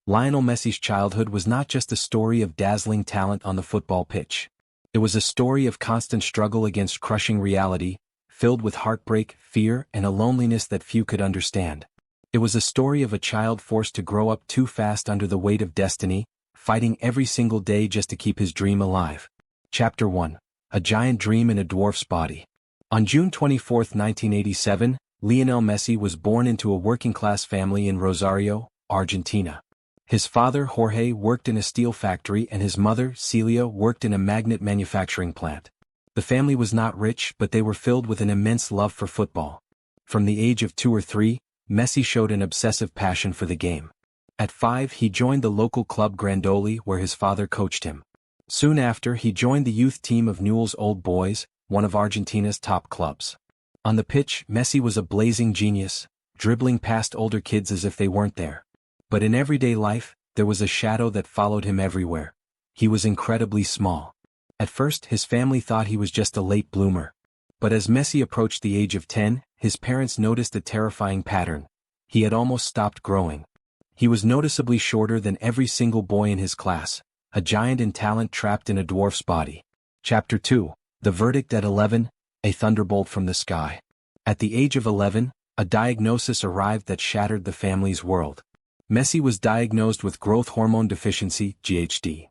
Lionel Messi's childhood was not just a story of dazzling talent on the football pitch. It was a story of constant struggle against crushing reality, filled with heartbreak, fear, and a loneliness that few could understand. It was a story of a child forced to grow up too fast under the weight of destiny, fighting every single day just to keep his dream alive. Chapter 1. A Giant Dream in a Dwarf's Body. On June 24, 1987, Lionel Messi was born into a working-class family in Rosario, Argentina. His father, Jorge, worked in a steel factory and his mother, Celia, worked in a magnet manufacturing plant. The family was not rich, but they were filled with an immense love for football. From the age of 2 or 3, Messi showed an obsessive passion for the game. At 5, he joined the local club Grandoli where his father coached him. Soon after, he joined the youth team of Newell's Old Boys, one of Argentina's top clubs. On the pitch, Messi was a blazing genius, dribbling past older kids as if they weren't there. But in everyday life, there was a shadow that followed him everywhere. He was incredibly small. At first, his family thought he was just a late bloomer. But as Messi approached the age of 10, his parents noticed a terrifying pattern. He had almost stopped growing. He was noticeably shorter than every single boy in his class, a giant in talent trapped in a dwarf's body. Chapter 2. The Verdict at 11, a Thunderbolt from the Sky. At the age of 11, a diagnosis arrived that shattered the family's world. Messi was diagnosed with growth hormone deficiency, GHD.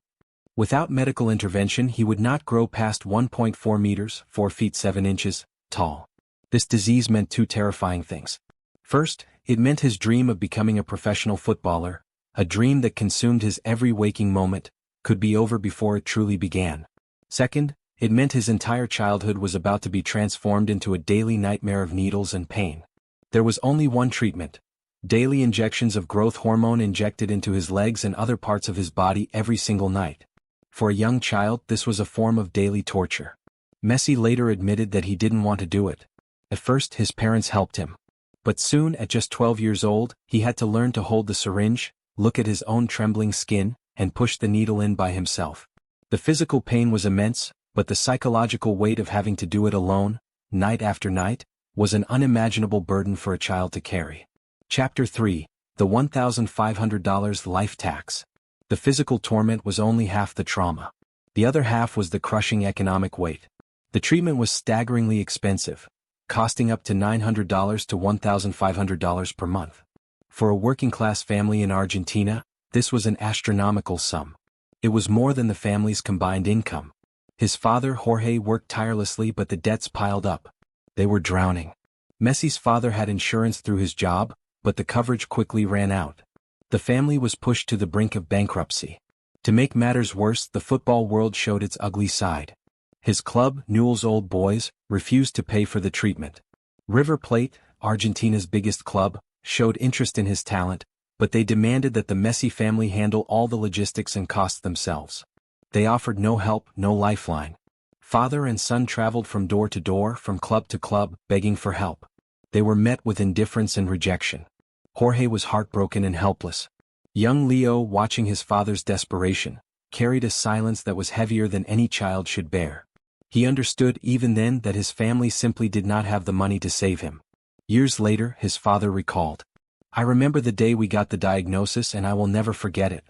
Without medical intervention, he would not grow past 1.4 meters, 4 feet 7 inches, tall. This disease meant 2 terrifying things. First, it meant his dream of becoming a professional footballer, a dream that consumed his every waking moment, could be over before it truly began. Second, it meant his entire childhood was about to be transformed into a daily nightmare of needles and pain. There was only one treatment: daily injections of growth hormone injected into his legs and other parts of his body every single night. For a young child, this was a form of daily torture. Messi later admitted that he didn't want to do it. At first, his parents helped him. But soon, at just 12 years old, he had to learn to hold the syringe, look at his own trembling skin, and push the needle in by himself. The physical pain was immense, but the psychological weight of having to do it alone, night after night, was an unimaginable burden for a child to carry. Chapter 3. The $1,500 Life Tax. The physical torment was only half the trauma. The other half was the crushing economic weight. The treatment was staggeringly expensive, costing up to $900 to $1,500 per month. For a working-class family in Argentina, this was an astronomical sum. It was more than the family's combined income. His father, Jorge, worked tirelessly, but the debts piled up. They were drowning. Messi's father had insurance through his job, but the coverage quickly ran out. The family was pushed to the brink of bankruptcy. To make matters worse, the football world showed its ugly side. His club, Newell's Old Boys, refused to pay for the treatment. River Plate, Argentina's biggest club, showed interest in his talent, but they demanded that the Messi family handle all the logistics and costs themselves. They offered no help, no lifeline. Father and son traveled from door to door, from club to club, begging for help. They were met with indifference and rejection. Jorge was heartbroken and helpless. Young Leo, watching his father's desperation, carried a silence that was heavier than any child should bear. He understood even then that his family simply did not have the money to save him. Years later, his father recalled, "I remember the day we got the diagnosis and I will never forget it.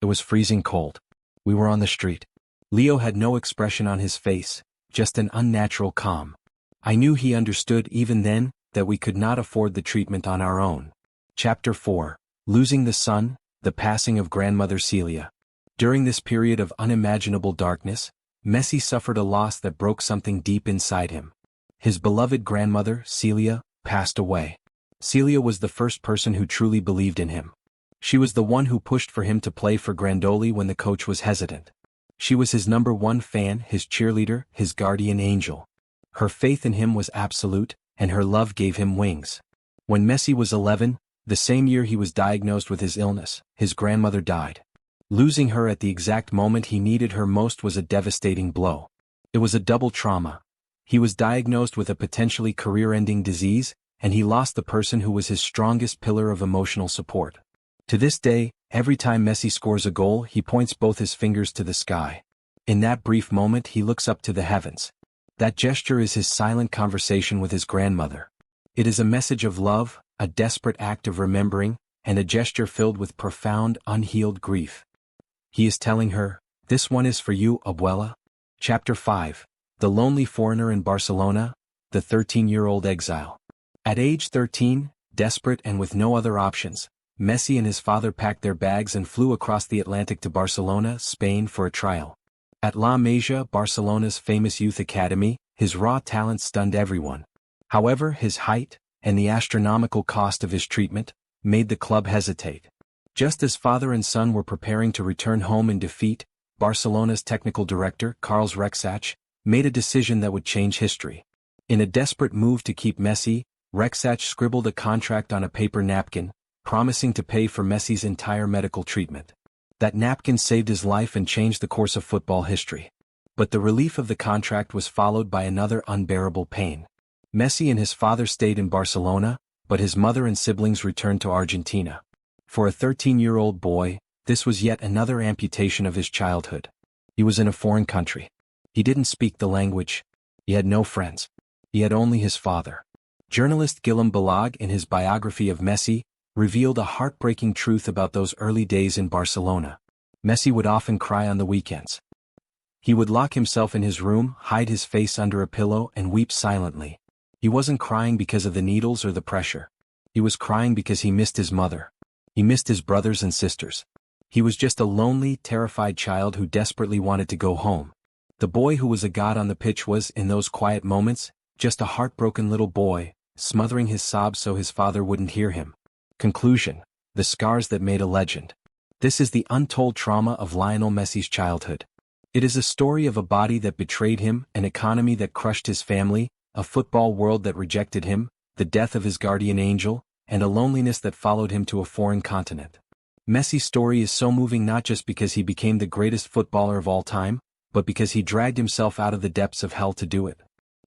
It was freezing cold. We were on the street. Leo had no expression on his face, just an unnatural calm. I knew he understood even then that we could not afford the treatment on our own." Chapter 4. Losing the Son, the Passing of Grandmother Celia. During this period of unimaginable darkness, Messi suffered a loss that broke something deep inside him. His beloved grandmother, Celia, passed away. Celia was the first person who truly believed in him. She was the one who pushed for him to play for Grandoli when the coach was hesitant. She was his #1 fan, his cheerleader, his guardian angel. Her faith in him was absolute, and her love gave him wings. When Messi was 11, the same year he was diagnosed with his illness, his grandmother died. Losing her at the exact moment he needed her most was a devastating blow. It was a double trauma. He was diagnosed with a potentially career-ending disease, and he lost the person who was his strongest pillar of emotional support. To this day, every time Messi scores a goal, he points both his fingers to the sky. In that brief moment, he looks up to the heavens. That gesture is his silent conversation with his grandmother. It is a message of love, a desperate act of remembering, and a gesture filled with profound, unhealed grief. He is telling her, "This one is for you, abuela." Chapter 5. The Lonely Foreigner in Barcelona, the 13-year-old exile. At age 13, desperate and with no other options, Messi and his father packed their bags and flew across the Atlantic to Barcelona, Spain for a trial. At La Masia, Barcelona's famous youth academy, his raw talent stunned everyone. However, his height, and the astronomical cost of his treatment, made the club hesitate. Just as father and son were preparing to return home in defeat, Barcelona's technical director, Carles Rexach, made a decision that would change history. In a desperate move to keep Messi, Rexach scribbled a contract on a paper napkin, promising to pay for Messi's entire medical treatment. That napkin saved his life and changed the course of football history. But the relief of the contract was followed by another unbearable pain. Messi and his father stayed in Barcelona, but his mother and siblings returned to Argentina. For a 13-year-old boy, this was yet another amputation of his childhood. He was in a foreign country. He didn't speak the language. He had no friends. He had only his father. Journalist Guillem Balag, in his biography of Messi, revealed a heartbreaking truth about those early days in Barcelona. Messi would often cry on the weekends. He would lock himself in his room, hide his face under a pillow, and weep silently. He wasn't crying because of the needles or the pressure. He was crying because he missed his mother. He missed his brothers and sisters. He was just a lonely, terrified child who desperately wanted to go home. The boy who was a god on the pitch was, in those quiet moments, just a heartbroken little boy, smothering his sobs so his father wouldn't hear him. Conclusion: the scars that made a legend. This is the untold trauma of Lionel Messi's childhood. It is a story of a body that betrayed him, an economy that crushed his family, a football world that rejected him, the death of his guardian angel, and a loneliness that followed him to a foreign continent. Messi's story is so moving not just because he became the greatest footballer of all time, but because he dragged himself out of the depths of hell to do it.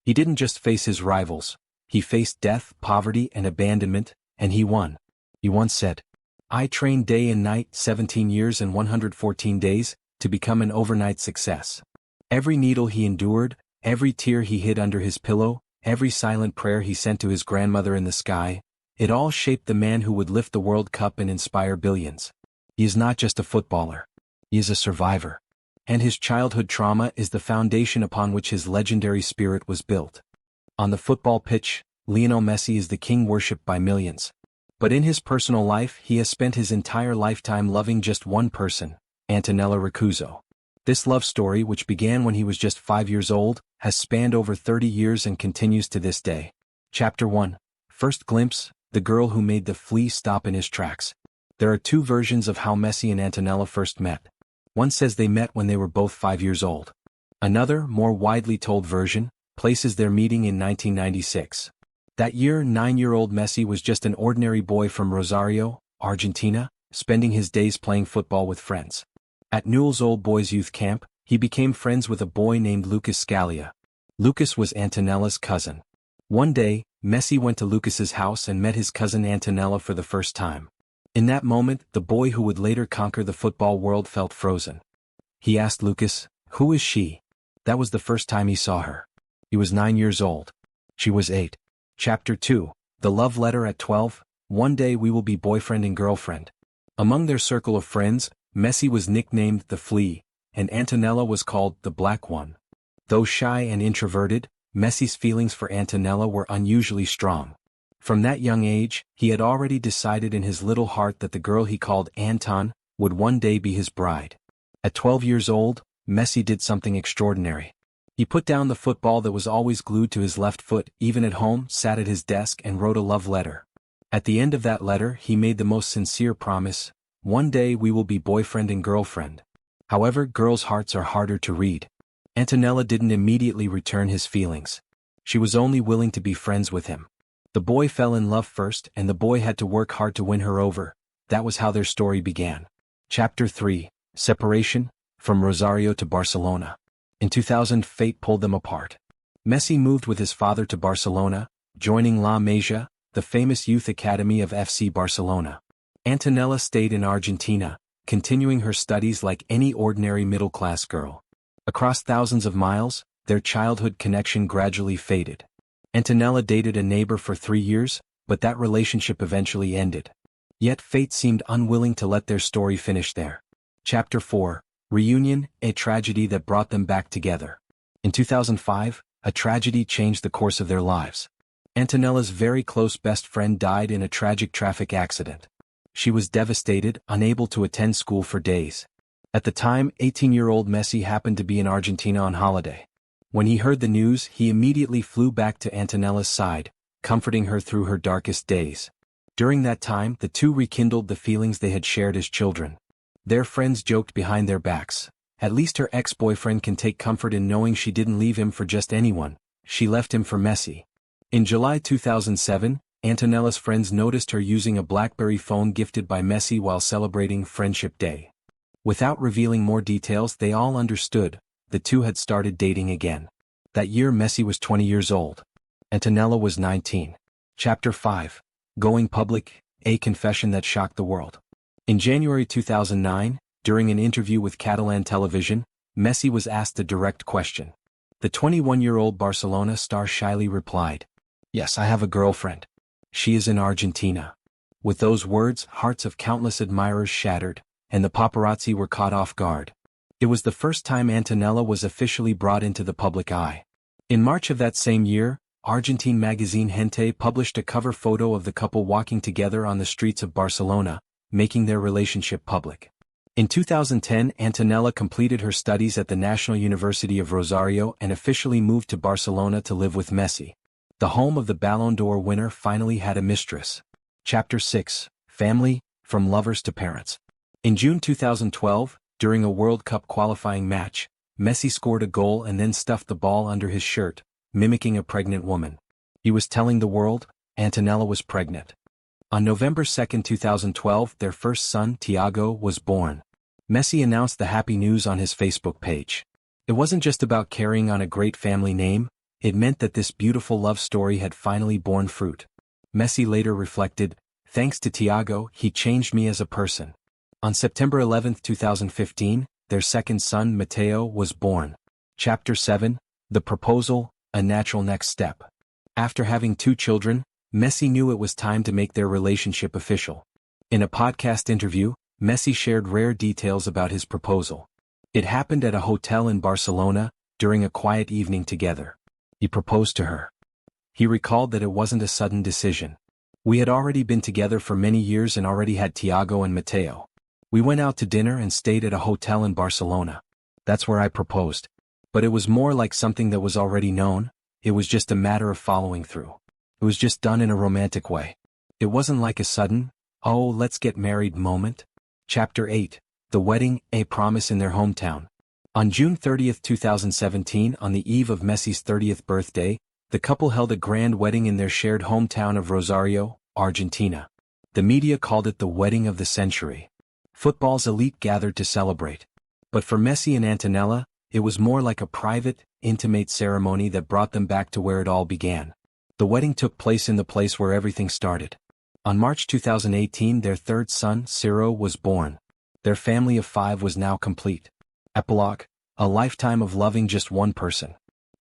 He didn't just face his rivals. He faced death, poverty, and abandonment, and he won. He once said, "I trained day and night 17 years and 114 days, to become an overnight success." Every needle he endured, every tear he hid under his pillow, every silent prayer he sent to his grandmother in the sky, it all shaped the man who would lift the World Cup and inspire billions. He is not just a footballer. He is a survivor. And his childhood trauma is the foundation upon which his legendary spirit was built. On the football pitch, Lionel Messi is the king worshipped by millions. But in his personal life, he has spent his entire lifetime loving just one person, Antonella Rocuzzo. This love story, which began when he was just 5 years old, has spanned over 30 years and continues to this day. Chapter 1. First glimpse, the girl who made the flea stop in his tracks. There are two versions of how Messi and Antonella first met. One says they met when they were both 5 years old. Another, more widely told version, places their meeting in 1996. That year, 9-year-old Messi was just an ordinary boy from Rosario, Argentina, spending his days playing football with friends. At Newell's Old Boys Youth Camp, he became friends with a boy named Lucas Scalia. Lucas was Antonella's cousin. One day, Messi went to Lucas's house and met his cousin Antonella for the first time. In that moment, the boy who would later conquer the football world felt frozen. He asked Lucas, "Who is she?" That was the first time he saw her. He was 9 years old. She was 8. Chapter 2. The Love Letter at 12. One day we will be boyfriend and girlfriend. Among their circle of friends, Messi was nicknamed the Flea, and Antonella was called the Black One. Though shy and introverted, Messi's feelings for Antonella were unusually strong. From that young age, he had already decided in his little heart that the girl he called Anton would one day be his bride. At 12 years old, Messi did something extraordinary. He put down the football that was always glued to his left foot, even at home, sat at his desk and wrote a love letter. At the end of that letter, he made the most sincere promise: "One day we will be boyfriend and girlfriend." However, girls' hearts are harder to read. Antonella didn't immediately return his feelings. She was only willing to be friends with him. The boy fell in love first, and the boy had to work hard to win her over. That was how their story began. Chapter 3. Separation, from Rosario to Barcelona. In 2000, fate pulled them apart. Messi moved with his father to Barcelona, joining La Masia, the famous youth academy of FC Barcelona. Antonella stayed in Argentina, continuing her studies like any ordinary middle-class girl. Across thousands of miles, their childhood connection gradually faded. Antonella dated a neighbor for 3 years, but that relationship eventually ended. Yet fate seemed unwilling to let their story finish there. Chapter 4. Reunion, a tragedy that brought them back together. In 2005, a tragedy changed the course of their lives. Antonella's very close best friend died in a tragic traffic accident. She was devastated, unable to attend school for days. At the time, 18-year-old Messi happened to be in Argentina on holiday. When he heard the news, he immediately flew back to Antonella's side, comforting her through her darkest days. During that time, the two rekindled the feelings they had shared as children. Their friends joked behind their backs. At least her ex-boyfriend can take comfort in knowing she didn't leave him for just anyone. She left him for Messi. In July 2007, Antonella's friends noticed her using a BlackBerry phone gifted by Messi while celebrating Friendship Day. Without revealing more details, they all understood. The two had started dating again. That year Messi was 20 years old. Antonella was 19. Chapter 5. Going Public, a confession that shocked the world. In January 2009, during an interview with Catalan television, Messi was asked a direct question. The 21-year-old Barcelona star shyly replied, "Yes, I have a girlfriend. She is in Argentina." With those words, hearts of countless admirers shattered, and the paparazzi were caught off guard. It was the first time Antonella was officially brought into the public eye. In March of that same year, Argentine magazine Gente published a cover photo of the couple walking together on the streets of Barcelona, making their relationship public. In 2010, Antonella completed her studies at the National University of Rosario and officially moved to Barcelona to live with Messi. The home of the Ballon d'Or winner finally had a mistress. Chapter 6. Family, from lovers to parents. In June 2012, during a World Cup qualifying match, Messi scored a goal and then stuffed the ball under his shirt, mimicking a pregnant woman. He was telling the world, Antonella was pregnant. On November 2, 2012, their first son, Thiago, was born. Messi announced the happy news on his Facebook page. It wasn't just about carrying on a great family name, it meant that this beautiful love story had finally borne fruit. Messi later reflected, "Thanks to Thiago, he changed me as a person." On September 11, 2015, their second son, Mateo, was born. Chapter 7. The Proposal, a natural next step. After having 2 children, Messi knew it was time to make their relationship official. In a podcast interview, Messi shared rare details about his proposal. It happened at a hotel in Barcelona, during a quiet evening together. He proposed to her. He recalled that it wasn't a sudden decision. "We had already been together for many years and already had Thiago and Mateo. We went out to dinner and stayed at a hotel in Barcelona. That's where I proposed. But it was more like something that was already known. It was just a matter of following through. It was just done in a romantic way. It wasn't like a sudden, oh, let's get married moment." Chapter 8. The Wedding, a promise in their hometown. On June 30, 2017, on the eve of Messi's 30th birthday, the couple held a grand wedding in their shared hometown of Rosario, Argentina. The media called it the wedding of the century. Football's elite gathered to celebrate. But for Messi and Antonella, it was more like a private, intimate ceremony that brought them back to where it all began. The wedding took place in the place where everything started. On March 2018, their third son, Ciro, was born. Their family of 5 was now complete. Epilogue, a lifetime of loving just one person.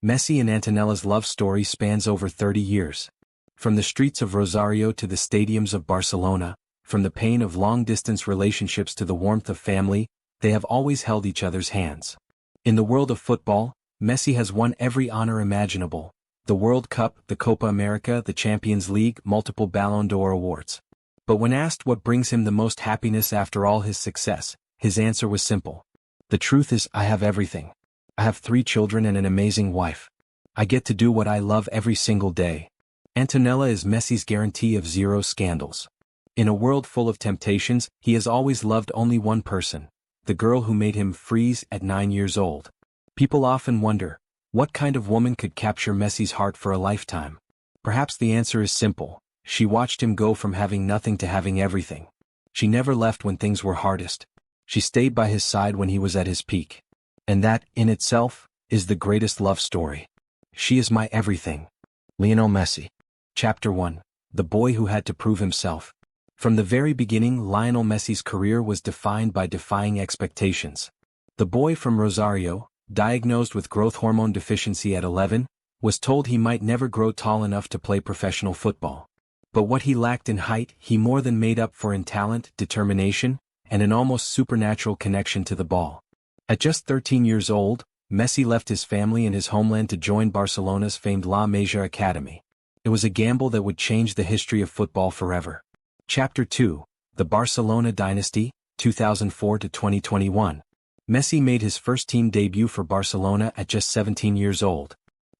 Messi and Antonella's love story spans over 30 years. From the streets of Rosario to the stadiums of Barcelona, from the pain of long-distance relationships to the warmth of family, they have always held each other's hands. In the world of football, Messi has won every honor imaginable: the World Cup, the Copa America, the Champions League, multiple Ballon d'Or awards. But when asked what brings him the most happiness after all his success, his answer was simple. "The truth is, I have everything. I have 3 children and an amazing wife. I get to do what I love every single day." Antonella is Messi's guarantee of 0 scandals. In a world full of temptations, he has always loved only one person, the girl who made him freeze at 9 years old. People often wonder, what kind of woman could capture Messi's heart for a lifetime? Perhaps the answer is simple. She watched him go from having nothing to having everything. She never left when things were hardest. She stayed by his side when he was at his peak. And that, in itself, is the greatest love story. She is my everything. Lionel Messi. Chapter 1. The boy who had to prove himself. From the very beginning, Lionel Messi's career was defined by defying expectations. The boy from Rosario, diagnosed with growth hormone deficiency at 11, was told he might never grow tall enough to play professional football. But what he lacked in height he more than made up for in talent, determination, and an almost supernatural connection to the ball. At just 13 years old, Messi left his family and his homeland to join Barcelona's famed La Masia Academy. It was a gamble that would change the history of football forever. Chapter 2, The Barcelona Dynasty, 2004 to 2021. Messi made his first team debut for Barcelona at just 17 years old.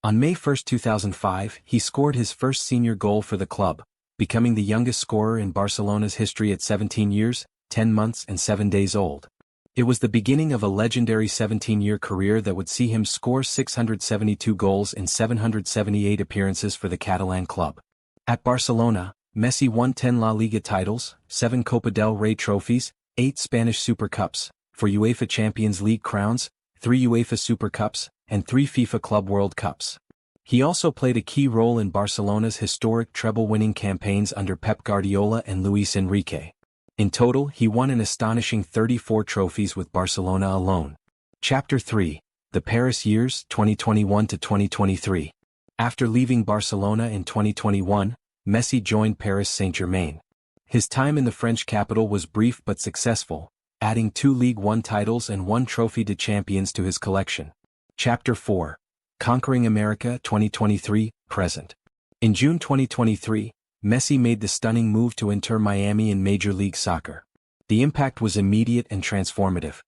On May 1, 2005, he scored his first senior goal for the club, becoming the youngest scorer in Barcelona's history at 17 years, 10 months and 7 days old. It was the beginning of a legendary 17-year career that would see him score 672 goals in 778 appearances for the Catalan club. At Barcelona, Messi won 10 La Liga titles, 7 Copa del Rey trophies, 8 Spanish Super Cups, 4 UEFA Champions League crowns, 3 UEFA Super Cups, and 3 FIFA Club World Cups. He also played a key role in Barcelona's historic treble-winning campaigns under Pep Guardiola and Luis Enrique. In total, he won an astonishing 34 trophies with Barcelona alone. Chapter 3, The Paris Years, 2021 to 2023. After leaving Barcelona in 2021, Messi joined Paris Saint-Germain. His time in the French capital was brief but successful, adding 2 Ligue 1 titles and 1 Trophy de Champions to his collection. Chapter 4, Conquering America 2023, present. In June 2023, Messi made the stunning move to Inter Miami in Major League Soccer. The impact was immediate and transformative.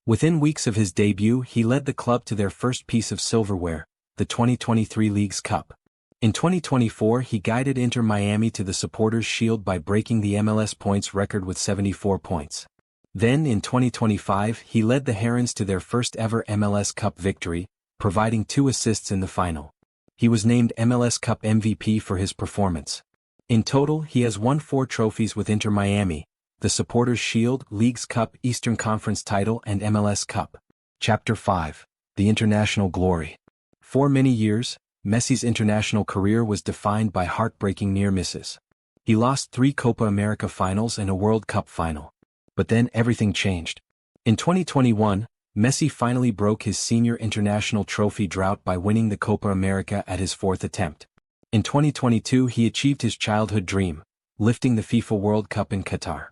Within weeks of his debut he led the club to their first piece of silverware, the 2023 Leagues Cup. In 2024 he guided Inter Miami to the Supporters' Shield by breaking the MLS points record with 74 points. Then in 2025 he led the Herons to their first ever MLS Cup victory, providing 2 assists in the final. He was named MLS Cup MVP for his performance. In total he has won 4 trophies with Inter Miami, the Supporters' Shield, Leagues Cup, Eastern Conference title and MLS Cup. Chapter 5, The International Glory. For many years, Messi's international career was defined by heartbreaking near misses. He lost 3 Copa America finals and a World Cup final. But then everything changed. In 2021, Messi finally broke his senior international trophy drought by winning the Copa America at his 4th attempt. In 2022 he achieved his childhood dream, lifting the FIFA World Cup in Qatar.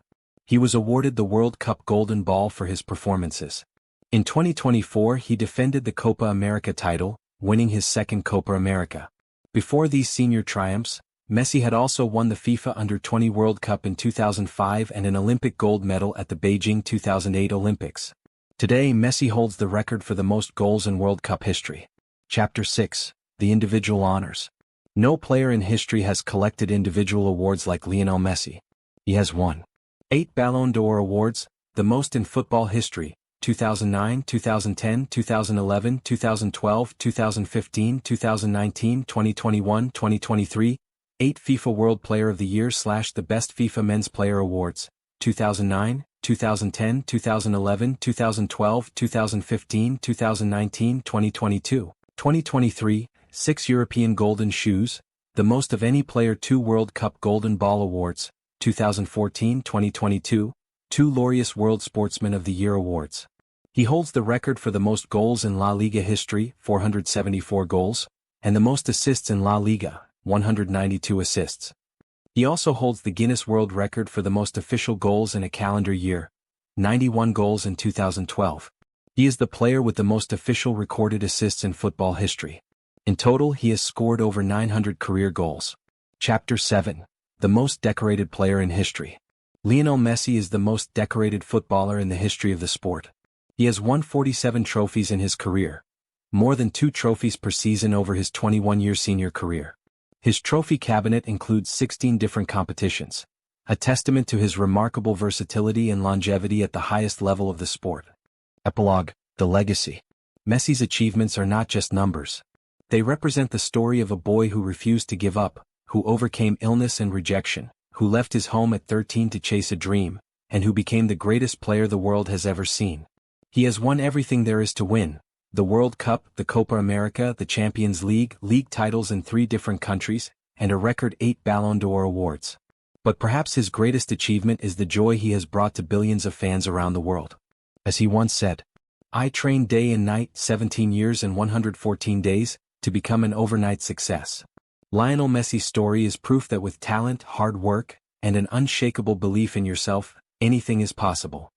He was awarded the World Cup Golden Ball for his performances. In 2024 he defended the Copa America title, winning his 2nd Copa America. Before these senior triumphs, Messi had also won the FIFA Under-20 World Cup in 2005 and an Olympic gold medal at the Beijing 2008 Olympics. Today Messi holds the record for the most goals in World Cup history. Chapter 6, The Individual Honors. No player in history has collected individual awards like Lionel Messi. He has won 8 Ballon d'Or awards, the most in football history, 2009, 2010, 2011, 2012, 2015, 2019, 2021, 2023, 8 FIFA World Player of the Year / the Best FIFA Men's Player Awards, 2009, 2010, 2011, 2012, 2015, 2019, 2022, 2023, 6 European Golden Shoes, the most of any player, 2 World Cup Golden Ball Awards, 2014, 2022, 2 Laureus World Sportsman of the Year Awards. He holds the record for the most goals in La Liga history, 474 goals, and the most assists in La Liga, 192 assists. He also holds the Guinness World Record for the most official goals in a calendar year, 91 goals in 2012. He is the player with the most official recorded assists in football history. In total he has scored over 900 career goals. Chapter 7, The Most Decorated Player in History. Lionel Messi is the most decorated footballer in the history of the sport. He has won 47 trophies in his career, more than 2 trophies per season over his 21-year senior career. His trophy cabinet includes 16 different competitions, a testament to his remarkable versatility and longevity at the highest level of the sport. Epilogue, The Legacy. Messi's achievements are not just numbers. They represent the story of a boy who refused to give up, who overcame illness and rejection, who left his home at 13 to chase a dream, and who became the greatest player the world has ever seen. He has won everything there is to win: the World Cup, the Copa America, the Champions League, league titles in 3 different countries, and a record 8 Ballon d'Or awards. But perhaps his greatest achievement is the joy he has brought to billions of fans around the world. As he once said, "I trained day and night, 17 years and 114 days, to become an overnight success." Lionel Messi's story is proof that with talent, hard work, and an unshakable belief in yourself, anything is possible.